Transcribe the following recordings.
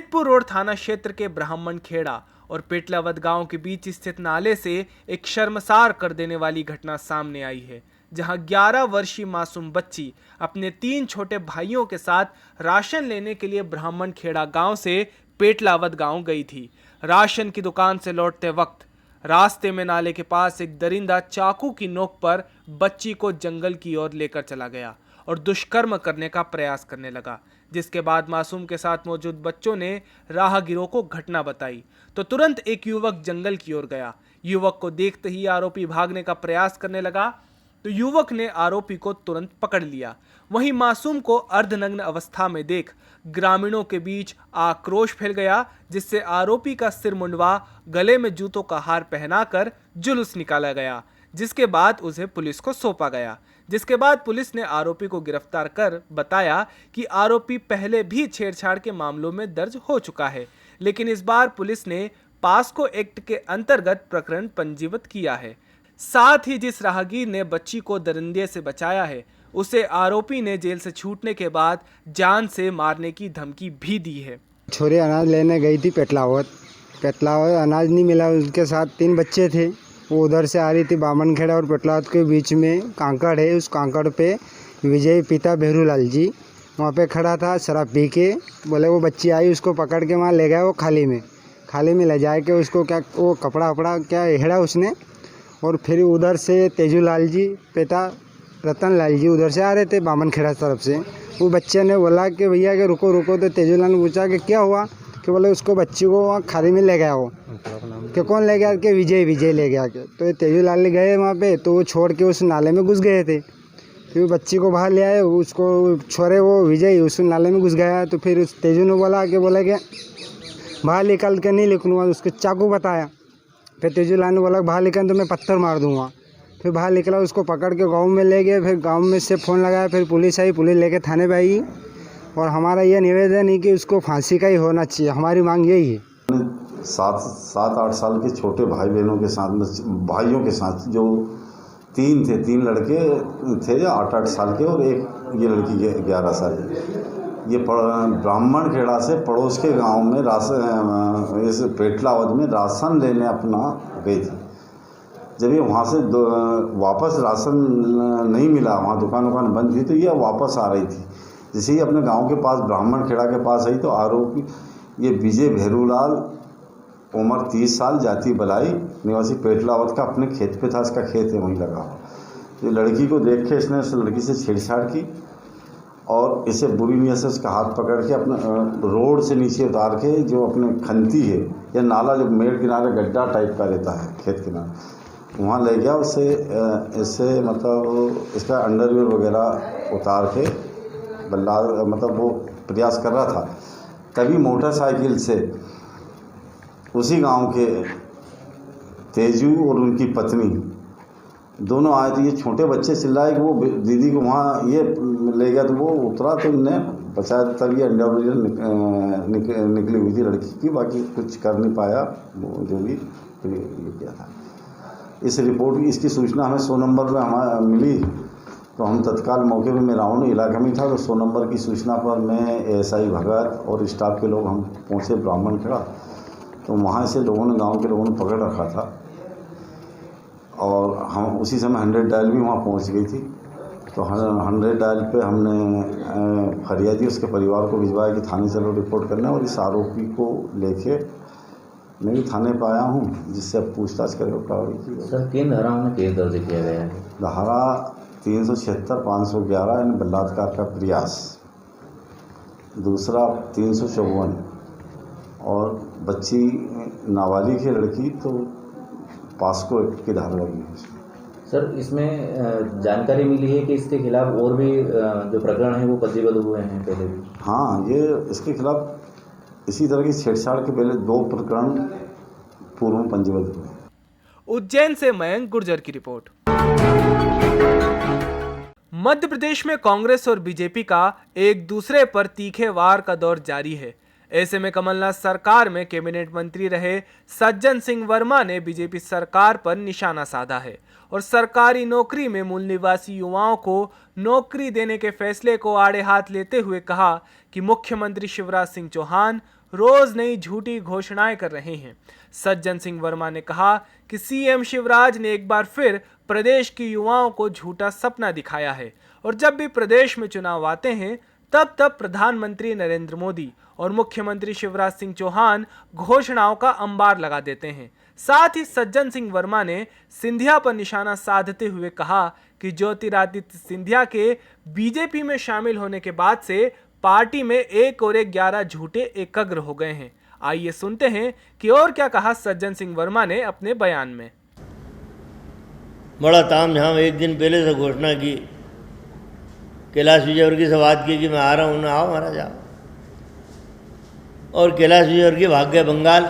Lalitpur road थाना क्षेत्र के ब्राह्मण खेड़ा और पेटलावद गांव के बीच स्थित नाले से एक शर्मसार कर देने वाली घटना सामने आई है, जहां 11 वर्षीय मासूम बच्ची अपने 3 छोटे भाइयों के साथ राशन लेने के लिए ब्राह्मण खेड़ा गांव से पेटलावद गांव गई थी। राशन की दुकान से लौटते वक्त रास्ते में नाले के पास एक दरिंदा चाकू की नोक पर बच्ची को जंगल की ओर लेकर चला गया और दुष्कर्म करने का प्रयास करने लगा, जिसके बाद मासूम के साथ मौजूद बच्चों ने राहगीरों को घटना बताई तो तुरंत एक युवक जंगल की ओर गया। युवक को देखते ही आरोपी भागने का प्रयास करने लगा तो युवक ने आरोपी को तुरंत पकड़ लिया। वहीं मासूम को अर्धनग्न अवस्था में देख ग्रामीणों के बीच आक्रोश फैल गया, जिससे आरोपी का सिर मुंडवा, गले में जूतों का हार पहनाकर जुलूस निकाला गया, जिसके बाद उसे पुलिस को सौंपा गया। जिसके बाद पुलिस ने आरोपी को गिरफ्तार कर बताया कि आरोपी पहले भी छेड़छाड़ के मामलों में दर्ज हो चुका है, लेकिन इस बार पुलिस ने पास्को एक्ट के अंतर्गत प्रकरण पंजीबद्ध किया है। साथ ही जिस राहगीर ने बच्ची को दरिंदे से बचाया है, उसे आरोपी ने जेल से छूटने के बाद जान से मारने की धमकी भी दी है। छोरी अनाज लेने गई थी पेटलावद अनाज नहीं मिला, उसके साथ 3 बच्चे थे। वो उधर से आ रही थी बामन खेड़ा और पेटलावद के बीच में कांकड़ है, उस कांकड़ पे विजय पिता भेरूलाल जी वहाँ पे खड़ा था शराब पी के। बोले वो बच्ची आई, उसको पकड़ के वहाँ ले गया। वो खाली में ले जाए के उसको क्या वो कपड़ा वपड़ा क्या हेड़ा उसने, और फिर उधर से तेजूलाल जी पिता रतन लाल जी उधर से आ रहे थे बामन खेड़ा तरफ से। वो बच्चे ने बोला कि भैया कि रुको रुको, तो तेजूलाल ने पूछा कि क्या हुआ, कि बोले उसको बच्ची को वहाँ खाली में ले गया। वो कि कौन ले गया, कि विजय ले गया के। तो तेजूलाल ले गए वहाँ पे, तो वो छोड़ के उस नाले में घुस गए थे। फिर बच्ची को बाहर ले आए, उसको छोड़े वो विजय उस नाले में घुस गया। तो फिर उस तेजू ने बोला कि बाहर निकल के नहीं निकलूँगा, उसको चाकू बताया। फिर तेजूलाल ने बोला बाहर निकल तो मैं पत्थर मार दूंगा। फिर बाहर निकला, उसको पकड़ के गांव में ले गए। फिर गांव में से फ़ोन लगाया, फिर पुलिस आई, पुलिस लेके थाने पे आई। और हमारा यह निवेदन है कि उसको फांसी का ही होना चाहिए, हमारी मांग यही है। 7-8 साल के छोटे भाइयों के साथ जो 3 लड़के थे 8-8 साल के, और एक ये लड़की 11 साल की। ये ब्राह्मण खेड़ा से पड़ोस के गांव में इस पेटलावद में राशन लेने अपना गई थी। जब ये वहाँ से वापस राशन नहीं मिला, वहाँ दुकान बंद थी, तो ये वापस आ रही थी। जैसे ही अपने गांव के पास ब्राह्मण खेड़ा के पास आई, तो आरोपी ये विजय भेरूलाल, उम्र 30 साल, जाति बलाई, निवासी पेटलावद का, अपने खेत पे था, इसका खेत है वहीं लगा हुआ। तो लड़की को देख के इसने उस लड़की से छेड़छाड़ की और इसे बुरी नीयत से उसका हाथ पकड़ के अपने रोड से नीचे उतार के, जो अपने खंती है या नाला जो मेड़ किनारे गड्ढा टाइप का रहता है खेत किनारे, वहाँ ले गया। इससे मतलब इसका अंडरवियर वगैरह उतार के मतलब वो प्रयास कर रहा था। तभी मोटरसाइकिल से उसी गांव के तेजू और उनकी पत्नी दोनों आए। तो ये छोटे बच्चे चिल्लाए कि वो दीदी को वहाँ ये ले गया, तो वो उतरा तो उनने बचाया। तब ये अंडरवियर निकली हुई थी लड़की की, बाकी कुछ कर नहीं पाया वो, जो भी ये किया था। इस रिपोर्ट की इसकी सूचना हमें 100 नंबर पर हमें मिली, तो हम तत्काल मौके पे, मैं रावण इलाके में था, तो 100 नंबर की सूचना पर मैं एएसआई भगत और स्टाफ के लोग हम पहुँचे ब्राह्मण खेड़ा। तो वहाँ से गांव के लोगों ने पकड़ रखा था, और हम उसी समय 100 डायल भी वहाँ पहुँच गई थी। तो 100 डायल पे हमने फरियादी उसके परिवार को भिजवाया कि थाने चलो रिपोर्ट करना, और इस आरोपी को लेके मैं भी थाने पर आया हूँ, जिससे अब पूछताछ करें कार्रवाई की। सर, किन धाराओं में केस दर्ज किया गया है? धारा 376, 511 यानी बलात्कार का प्रयास, दूसरा 354, और बच्ची नाबालिग है लड़की, तो पास्को एक्ट की धारा लगी है। सर, इसमें जानकारी मिली है कि इसके खिलाफ और भी जो प्रकरण है वो पंजीबद्ध हुए हैं पहले भी? हाँ, ये इसके खिलाफ इसी तरह की छेड़छाड़ के पहले 2 प्रकरण पूर्व में पंजीबद्ध हुए। उज्जैन से मयंक गुर्जर की रिपोर्ट। मध्य प्रदेश में कांग्रेस और बीजेपी का एक दूसरे पर तीखे वार का दौर जारी है। ऐसे में कमलनाथ सरकार में कैबिनेट मंत्री रहे सज्जन सिंह वर्मा ने बीजेपी सरकार पर निशाना साधा है और सरकारी नौकरी में मूल निवासी युवाओं को नौकरी देने के फैसले को आड़े हाथ लेते हुए कहा कि मुख्यमंत्री शिवराज सिंह चौहान रोज नई झूठी घोषणाएं कर रहे हैं। सज्जन सिंह वर्मा ने कहा कि सीएम शिवराज ने एक बार फिर प्रदेश के युवाओं को झूठा सपना दिखाया है और जब भी प्रदेश में चुनाव आते हैं तब प्रधानमंत्री नरेंद्र मोदी और मुख्यमंत्री शिवराज सिंह चौहान घोषणाओं का अंबार लगा देते हैं। साथ ही सज्जन सिंह वर्मा ने सिंधिया पर निशाना साधते हुए कहा कि ज्योतिरादित्य सिंधिया के बीजेपी में शामिल होने के बाद से पार्टी में 1 और 11 झूठे एकाग्र हो गए हैं। आइए सुनते हैं कि और क्या कहा सज्जन सिंह वर्मा ने अपने बयान में। बड़ा तामझाम एक दिन पहले से घोषणा की, कैलाश विजयवर्गीय से बात की कि मैं आ रहा हूँ, ना आओ महाराज आओ, और कैलाश विजयवर्गीय भाग गए बंगाल।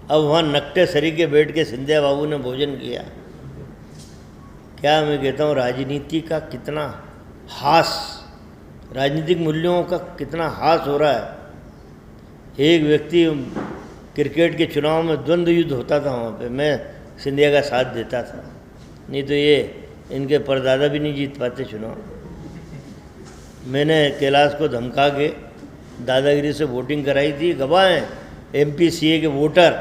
अब वहाँ नकटे सरी के बैठ के सिंधिया बाबू ने भोजन किया। क्या मैं कहता हूँ, राजनीति का कितना हास, राजनीतिक मूल्यों का कितना हास हो रहा है। एक व्यक्ति क्रिकेट के चुनाव में द्वंद्व युद्ध होता था, वहाँ पे मैं सिंधिया का साथ देता था, नहीं तो ये इनके परदादा भी नहीं जीत पाते चुनाव। मैंने कैलाश को धमका के दादागिरी से वोटिंग कराई थी। गवाह हैं MPCA के वोटर,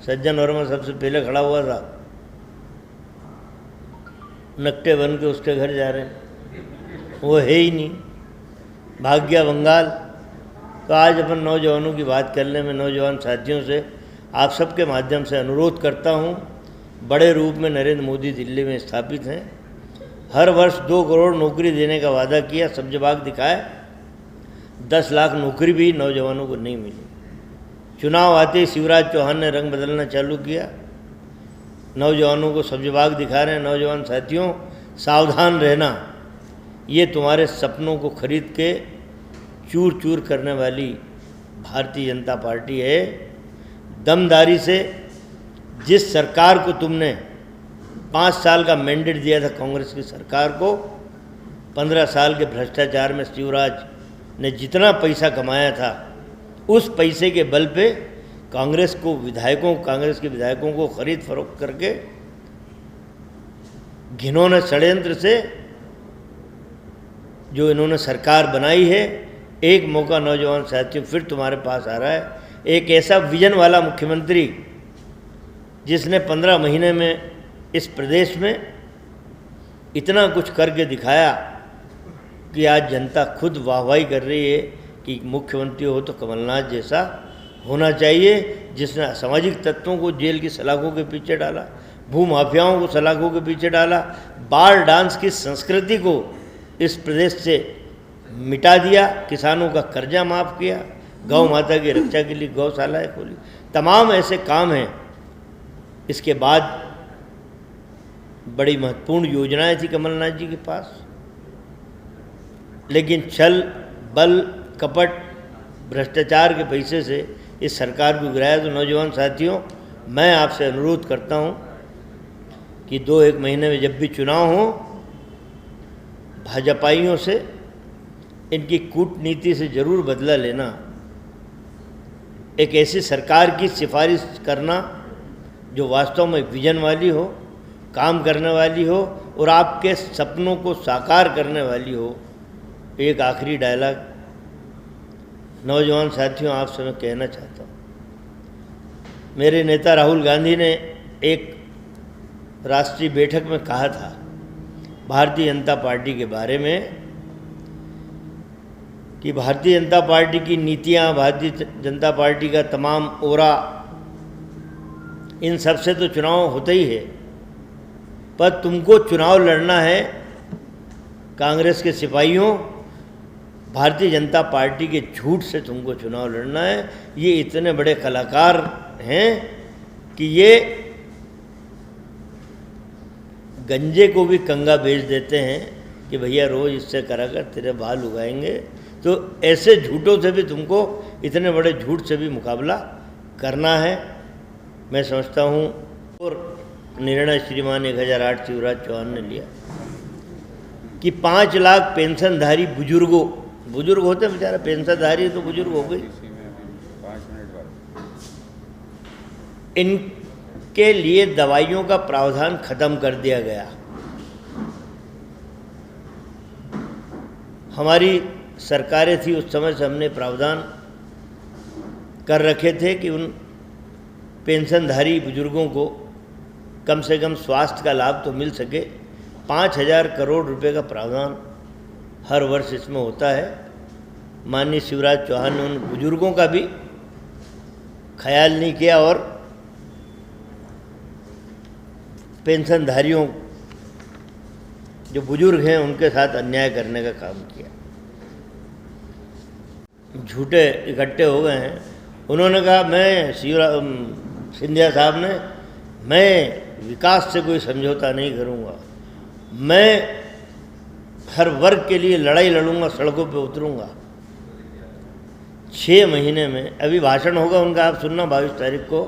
सज्जन वर्मा सबसे पहले खड़ा हुआ था। नकटे बन के उसके घर जा रहे हैं, वो है ही नहीं, भाग गया बंगाल। तो आज अपन नौजवानों की बात करने में नौजवान साथियों से आप सबके माध्यम से अनुरोध करता हूँ, बड़े रूप में नरेंद्र मोदी दिल्ली में स्थापित हैं। हर वर्ष 2 करोड़ नौकरी देने का वादा किया, सब जवाब दिखाए, 10 लाख नौकरी भी नौजवानों को नहीं मिली। चुनाव आते ही शिवराज चौहान ने रंग बदलना चालू किया, नौजवानों को सब जवाब दिखा रहे हैं। नौजवान साथियों, सावधान रहना, ये तुम्हारे सपनों को खरीद के चूर चूर करने वाली भारतीय जनता पार्टी है। दमदारी से जिस सरकार को तुमने 5 साल का मैंडेट दिया था, कांग्रेस की सरकार को, 15 साल के भ्रष्टाचार में शिवराज ने जितना पैसा कमाया था, उस पैसे के बल पे कांग्रेस के विधायकों को खरीद फरोख्त करके घिनौने षड्यंत्र से जो इन्होंने सरकार बनाई है। एक मौका नौजवान साथियों फिर तुम्हारे पास आ रहा है, एक ऐसा विजन वाला मुख्यमंत्री जिसने 15 महीने में इस प्रदेश में इतना कुछ करके दिखाया कि आज जनता खुद वाहवाही कर रही है कि मुख्यमंत्री हो तो कमलनाथ जैसा होना चाहिए, जिसने सामाजिक तत्वों को जेल की सलाखों के पीछे डाला, भूमाफियाओं को सलाखों के पीछे डाला, बार डांस की संस्कृति को इस प्रदेश से मिटा दिया, किसानों का कर्जा माफ़ किया, गौ माता की रक्षा के लिए गौशालाएँ खोली। तमाम ऐसे काम हैं। इसके बाद बड़ी महत्वपूर्ण योजनाएं थी कमलनाथ जी के पास, लेकिन छल बल कपट भ्रष्टाचार के पैसे से इस सरकार को गिराया। तो नौजवान साथियों, मैं आपसे अनुरोध करता हूं कि 2-1 महीने में जब भी चुनाव हो, भाजपाइयों से इनकी कूटनीति से ज़रूर बदला लेना, एक ऐसी सरकार की सिफारिश करना जो वास्तव में विजन वाली हो, काम करने वाली हो और आपके सपनों को साकार करने वाली हो। एक आखिरी डायलॉग नौजवान साथियों आपसे मैं कहना चाहता हूँ। मेरे नेता राहुल गांधी ने एक राष्ट्रीय बैठक में कहा था भारतीय जनता पार्टी के बारे में कि भारतीय जनता पार्टी की नीतियाँ, भारतीय जनता पार्टी का तमाम ओरा, इन सब से तो चुनाव होता ही है, पर तुमको चुनाव लड़ना है कांग्रेस के सिपाहियों, भारतीय जनता पार्टी के झूठ से तुमको चुनाव लड़ना है। ये इतने बड़े कलाकार हैं कि ये गंजे को भी कंगा बेच देते हैं कि भैया रोज़ इससे करा कर तेरे बाल उगाएंगे। तो ऐसे झूठों से भी तुमको, इतने बड़े झूठ से भी मुकाबला करना है। मैं समझता हूँ और निर्णय श्रीमान 1008 शिवराज चौहान ने लिया कि 5 लाख पेंशनधारी बुजुर्ग होते हैं बेचारा, पेंशनधारी तो बुजुर्ग हो गई, इनके लिए दवाइयों का प्रावधान खत्म कर दिया गया। हमारी सरकारें थी उस समय से हमने प्रावधान कर रखे थे कि उन पेंशनधारी बुजुर्गों को कम से कम स्वास्थ्य का लाभ तो मिल सके। 5,000 करोड़ रुपए का प्रावधान हर वर्ष इसमें होता है। माननीय शिवराज चौहान ने उन बुजुर्गों का भी ख्याल नहीं किया और पेंशनधारियों जो बुजुर्ग हैं उनके साथ अन्याय करने का काम किया। झूठे इकट्ठे हो गए हैं। उन्होंने कहा मैं सिंधिया साहब ने मैं विकास से कोई समझौता नहीं करूंगा, मैं हर वर्ग के लिए लड़ाई लड़ूंगा, सड़कों पे उतरूंगा। 6 महीने में अभी भाषण होगा उनका, आप सुनना 22 तारीख को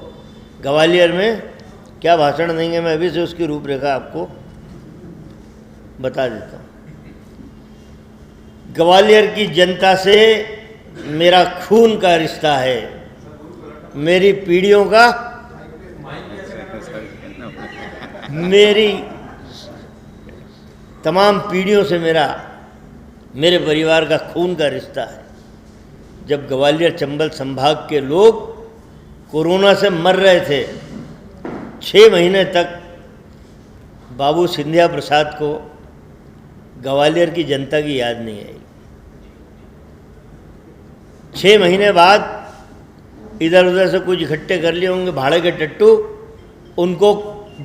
ग्वालियर में क्या भाषण देंगे। मैं अभी से उसकी रूपरेखा आपको बता देता हूँ। ग्वालियर की जनता से मेरा खून का रिश्ता है, मेरी पीढ़ियों का, मेरी तमाम पीढ़ियों से मेरे परिवार का खून का रिश्ता है। जब ग्वालियर चंबल संभाग के लोग कोरोना से मर रहे थे, 6 महीने तक बाबू सिंधिया प्रसाद को ग्वालियर की जनता की याद नहीं आई। 6 महीने बाद इधर उधर से कुछ इकट्ठे कर लिए होंगे भाड़े के टट्टू, उनको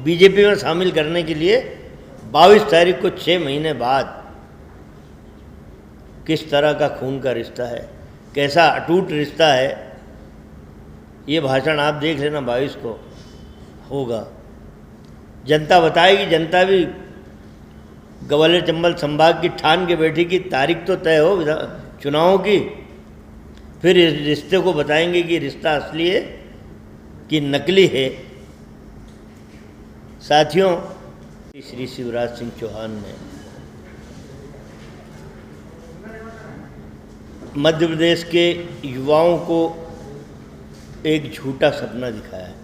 बीजेपी में शामिल करने के लिए 22 तारीख को 6 महीने बाद किस तरह का खून का रिश्ता है, कैसा अटूट रिश्ता है, ये भाषण आप देख लेना 22 को होगा। जनता बताएगी। जनता भी ग्वालियर चंबल संभाग की ठान के बैठी की तारीख तो तय हो चुनावों की, फिर इस रिश्ते को बताएंगे कि रिश्ता असली है कि नकली है। साथियों, श्री शिवराज सिंह चौहान ने मध्य प्रदेश के युवाओं को एक झूठा सपना दिखाया है।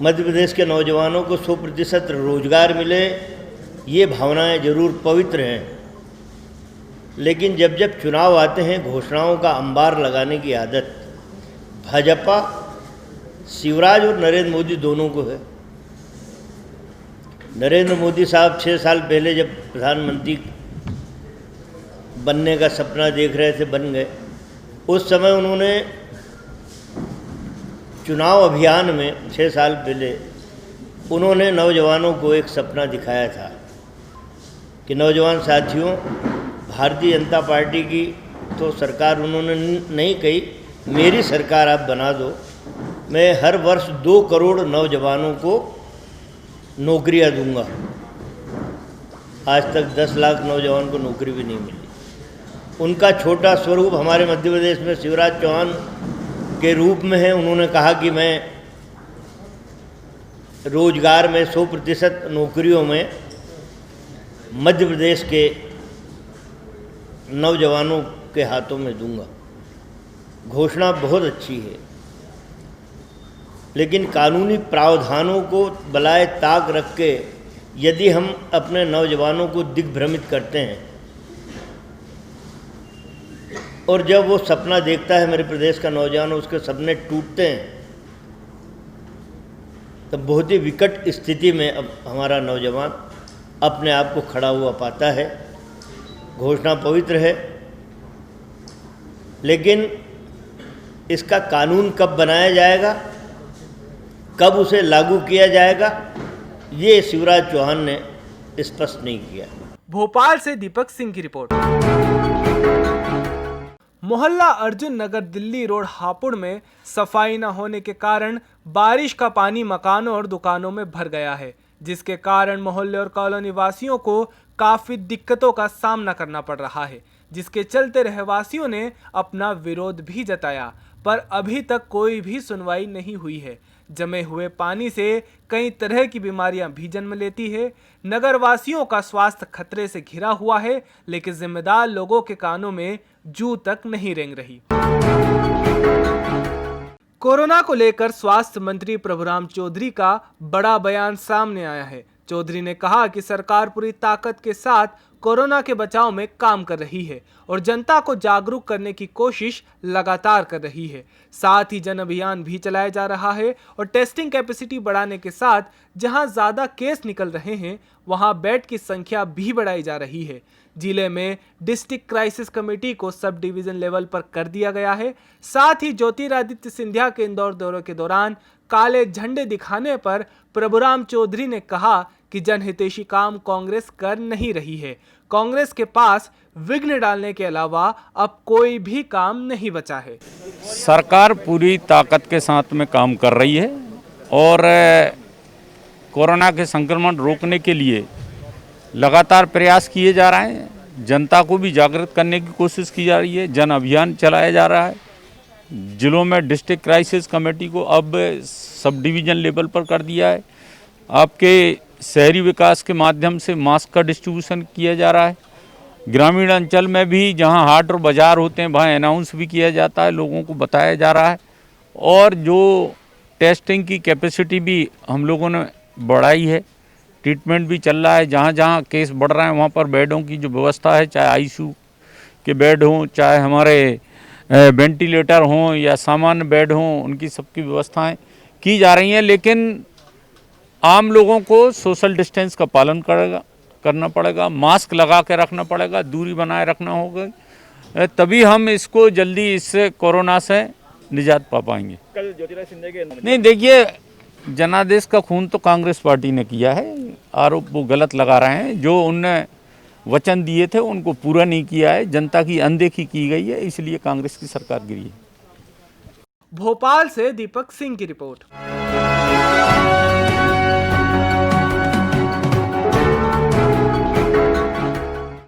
मध्य प्रदेश के नौजवानों को 100% रोजगार मिले, ये भावनाएं जरूर पवित्र हैं, लेकिन जब जब चुनाव आते हैं घोषणाओं का अंबार लगाने की आदत भाजपा, शिवराज और नरेंद्र मोदी दोनों को है। नरेंद्र मोदी साहब 6 साल पहले जब प्रधानमंत्री बनने का सपना देख रहे थे, बन गए। उस समय उन्होंने चुनाव अभियान में 6 साल पहले उन्होंने नौजवानों को एक सपना दिखाया था कि नौजवान साथियों, भारतीय जनता पार्टी की तो सरकार उन्होंने नहीं कही, मेरी सरकार आप बना दो, मैं हर वर्ष 2 करोड़ नौजवानों को नौकरियां दूंगा। आज तक 10 लाख नौजवान को नौकरी भी नहीं मिली। उनका छोटा स्वरूप हमारे मध्य प्रदेश में शिवराज चौहान के रूप में है। उन्होंने कहा कि मैं रोजगार में 100% नौकरियों में मध्य प्रदेश के नौजवानों के हाथों में दूंगा। घोषणा बहुत अच्छी है, लेकिन कानूनी प्रावधानों को बलाए ताक रख के यदि हम अपने नौजवानों को दिग्भ्रमित करते हैं और जब वो सपना देखता है मेरे प्रदेश का नौजवान, उसके सपने टूटते हैं, तब बहुत ही विकट स्थिति में अब हमारा नौजवान अपने आप को खड़ा हुआ पाता है। घोषणा पवित्र है, लेकिन इसका कानून कब बनाया जाएगा, कब उसे लागू किया जाएगा, ये शिवराज चौहान ने स्पष्ट नहीं किया। भोपाल से दीपक सिंह की रिपोर्ट। मोहल्ला अर्जुन नगर दिल्ली रोड हापुड़ में सफाई न होने के कारण बारिश का पानी मकानों और दुकानों में भर गया है, जिसके कारण मोहल्ले और कॉलोनी वासियों को काफी दिक्कतों का सामना करना पड़ रहा है, जिसके चलते रहवासियों ने अपना विरोध भी जताया, पर अभी तक कोई भी सुनवाई नहीं हुई है। जमे हुए पानी से कई तरह की बीमारियां भी जन्म लेती है। नगर वासियों का स्वास्थ्य खतरे से घिरा हुआ है, लेकिन जिम्मेदार लोगों के कानों में जू तक नहीं रेंग रही। कोरोना को लेकर स्वास्थ्य मंत्री प्रभुराम चौधरी का बड़ा बयान सामने आया है। चौधरी ने कहा कि सरकार पूरी ताकत के साथ कोरोना के बचाव में काम कर रही है और जनता को जागरूक करने की कोशिश लगातार कर रही है। साथ ही जन अभियान भी चलाया जा रहा है और टेस्टिंग कैपेसिटी बढ़ाने के साथ जहां ज्यादा केस निकल रहे हैं वहां बेड की संख्या भी बढ़ाई जा रही है। जिले में डिस्ट्रिक्ट क्राइसिस कमेटी को सब डिवीजन लेवल पर कर दिया गया है। साथ ही ज्योतिरादित्य सिंधिया के इंदौर दौरे के दौरान काले झंडे दिखाने पर प्रभुराम चौधरी ने कहा कि जनहितैषी काम कांग्रेस कर नहीं रही है। कांग्रेस के पास विघ्न डालने के अलावा अब कोई भी काम नहीं बचा है। सरकार पूरी ताकत के साथ में काम कर रही है और कोरोना के संक्रमण रोकने के लिए लगातार प्रयास किए जा रहे हैं। जनता को भी जागृत करने की कोशिश की जा रही है। जन अभियान चलाया जा रहा है। जिलों में डिस्ट्रिक्ट क्राइसिस कमेटी को अब सब डिवीज़न लेवल पर कर दिया है। आपके शहरी विकास के माध्यम से मास्क का डिस्ट्रीब्यूशन किया जा रहा है। ग्रामीण अंचल में भी जहां हाट और बाज़ार होते हैं वहाँ अनाउंस भी किया जाता है, लोगों को बताया जा रहा है। और जो टेस्टिंग की कैपेसिटी भी हम लोगों ने बढ़ाई है, ट्रीटमेंट भी चल रहा है। जहाँ जहाँ केस बढ़ रहे हैं वहाँ पर बेडों की जो व्यवस्था है, चाहे आईसीयू के बेड हों, चाहे हमारे वेंटिलेटर हों या सामान्य बेड हों, उनकी सबकी व्यवस्थाएं की जा रही हैं। लेकिन आम लोगों को सोशल डिस्टेंस का पालन करना पड़ेगा, मास्क लगा के रखना पड़ेगा, दूरी बनाए रखना होगा, तभी हम इसको जल्दी इससे कोरोना से निजात पा पाएंगे। कल ज्योतिरादित्य सिंधिया के नहीं, देखिए, जनादेश का खून तो कांग्रेस पार्टी ने किया है। आरोप वो गलत लगा रहे हैं। जो उनने वचन दिए थे उनको पूरा नहीं किया है। जनता की अनदेखी की गई है, इसलिए कांग्रेस की सरकार गिरी है। भोपाल से दीपक सिंह की रिपोर्ट।